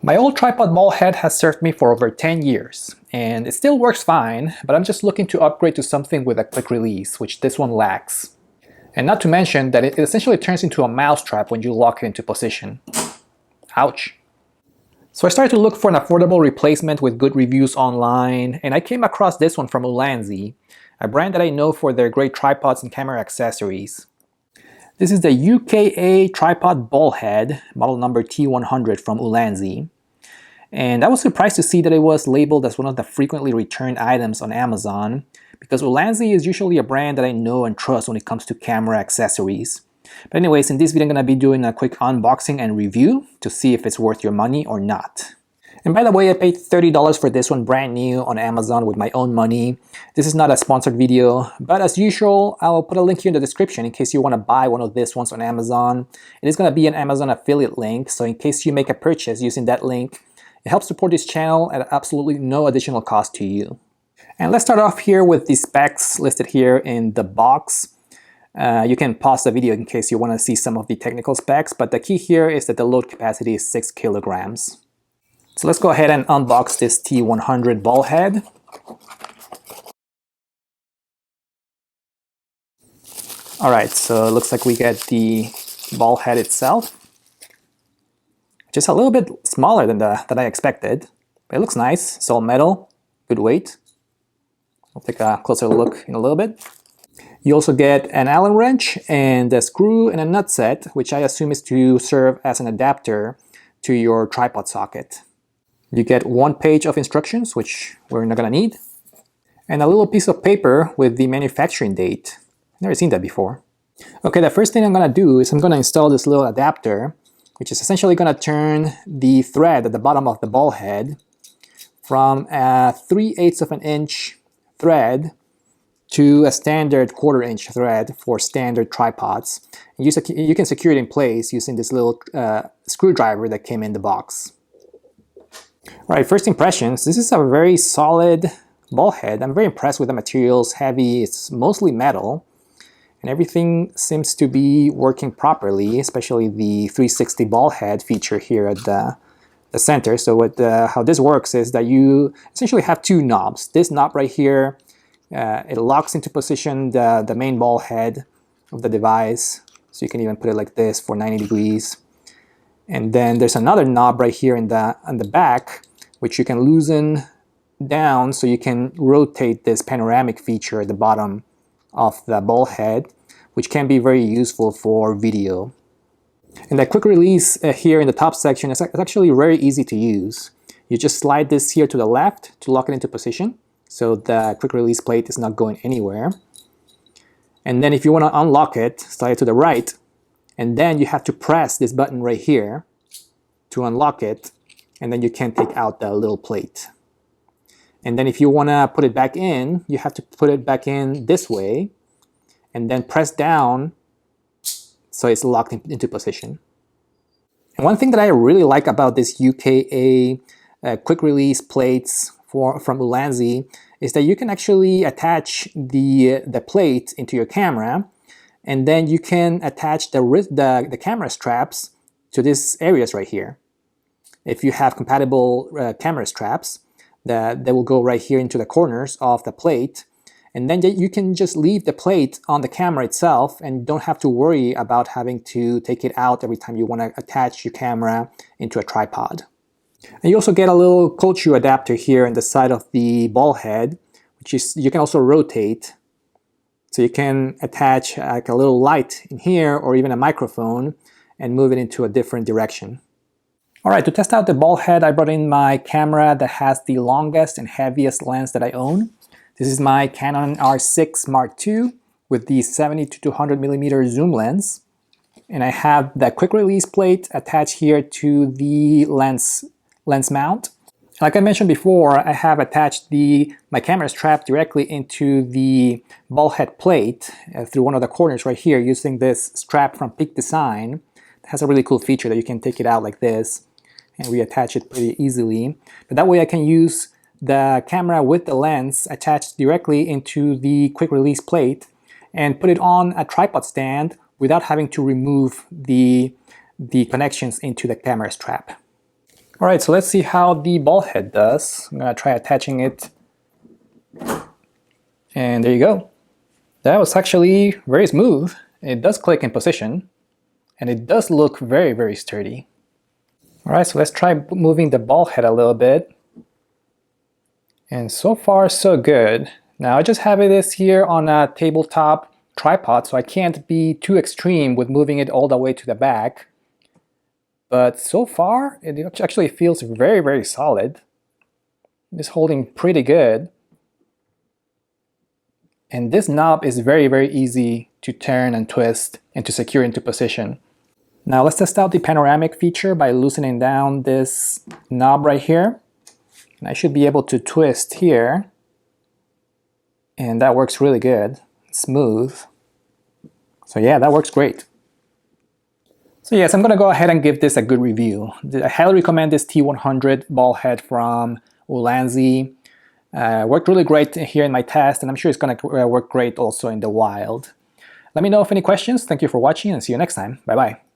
My old tripod ball head has served me for over 10 years, and it still works fine, but I'm just looking to upgrade to something with a quick release, which this one lacks. And not to mention that it essentially turns into a mousetrap when you lock it into position. Ouch. So I started to look for an affordable replacement with good reviews online, and I came across this one from Ulanzi, a brand that I know for their great tripods and camera accessories. This is the UKA tripod Ballhead, model number T100 from Ulanzi. And I was surprised to see that it was labeled as one of the frequently returned items on Amazon, because Ulanzi is usually a brand that I know and trust when it comes to camera accessories. But anyways, in this video I'm going to be doing a quick unboxing and review to see if it's worth your money or not. And by the way, I paid $30 for this one brand new on Amazon with my own money. This is not a sponsored video, but as usual, I'll put a link here in the description in case you want to buy one of these ones on Amazon. It is going to be an Amazon affiliate link, so in case you make a purchase using that link, it helps support this channel at absolutely no additional cost to you. And let's start off here with the specs listed here in the box. You can pause the video in case you want to see some of the technical specs, but the key here is that the load capacity is 6 kilograms. So let's go ahead and unbox this T100 ball head. Alright, so it looks like we get the ball head itself. Just a little bit smaller than I expected. But it looks nice, it's all metal, good weight. I'll take a closer look in a little bit. You also get an Allen wrench and a screw and a nut set, which I assume is to serve as an adapter to your tripod socket. You get one page of instructions, which we're not going to need, and a little piece of paper with the manufacturing date. Never seen that before. Okay, the first thing I'm going to do is I'm going to install this little adapter, which is essentially going to turn the thread at the bottom of the ball head from a 3/8 of an inch thread to a standard 1/4 inch thread for standard tripods. And you can secure it in place using this little screwdriver that came in the box. Alright, first impressions. This is a very solid ball head. I'm very impressed with the materials. Heavy, it's mostly metal, and everything seems to be working properly, especially the 360 ball head feature here at the center. So how this works is that you essentially have two knobs. This knob right here, it locks into position the main ball head of the device, so you can even put it like this for 90 degrees. And then there's another knob right here on the back, which you can loosen down so you can rotate this panoramic feature at the bottom of the ball head, which can be very useful for video. And that quick release here in the top section is actually very easy to use. You just slide this here to the left to lock it into position, so the quick release plate is not going anywhere. And then if you want to unlock it, slide it to the right, and then you have to press this button right here to unlock it, and then you can take out the little plate. And then if you want to put it back in, you have to put it back in this way, and then press down so it's locked into position. And one thing that I really like about this UKA quick release plates from Ulanzi is that you can actually attach the plate into your camera, and then you can attach the camera straps to these areas right here. If you have compatible camera straps, they will go right here into the corners of the plate, and then you can just leave the plate on the camera itself and don't have to worry about having to take it out every time you want to attach your camera into a tripod. And you also get a little cold shoe adapter here in the side of the ball head, which is you can also rotate. So you can attach like a little light in here or even a microphone and move it into a different direction. Alright, to test out the ball head, I brought in my camera that has the longest and heaviest lens that I own. This is my Canon R6 Mark II with the 70 to 200 millimeter zoom lens. And I have the quick release plate attached here to the lens mount. Like I mentioned before, I have attached my camera strap directly into the ball head plate through one of the corners right here using this strap from Peak Design. It has a really cool feature that you can take it out like this and reattach it pretty easily. But that way I can use the camera with the lens attached directly into the quick release plate and put it on a tripod stand without having to remove the connections into the camera strap. All right, so let's see how the ball head does. I'm gonna try attaching it. And there you go. That was actually very smooth. It does click in position, and it does look very, very sturdy. All right, so let's try moving the ball head a little bit. And so far, so good. Now I just have this here on a tabletop tripod, so I can't be too extreme with moving it all the way to the back. But so far, it actually feels very, very solid. It's holding pretty good. And this knob is very, very easy to turn and twist and to secure into position. Now let's test out the panoramic feature by loosening down this knob right here. And I should be able to twist here. And that works really good. Smooth. So yeah, that works great. So yes, I'm going to go ahead and give this a good review. I highly recommend this T100 ball head from Ulanzi. Worked really great here in my test, and I'm sure it's going to work great also in the wild. Let me know if any questions. Thank you for watching, and see you next time. Bye-bye.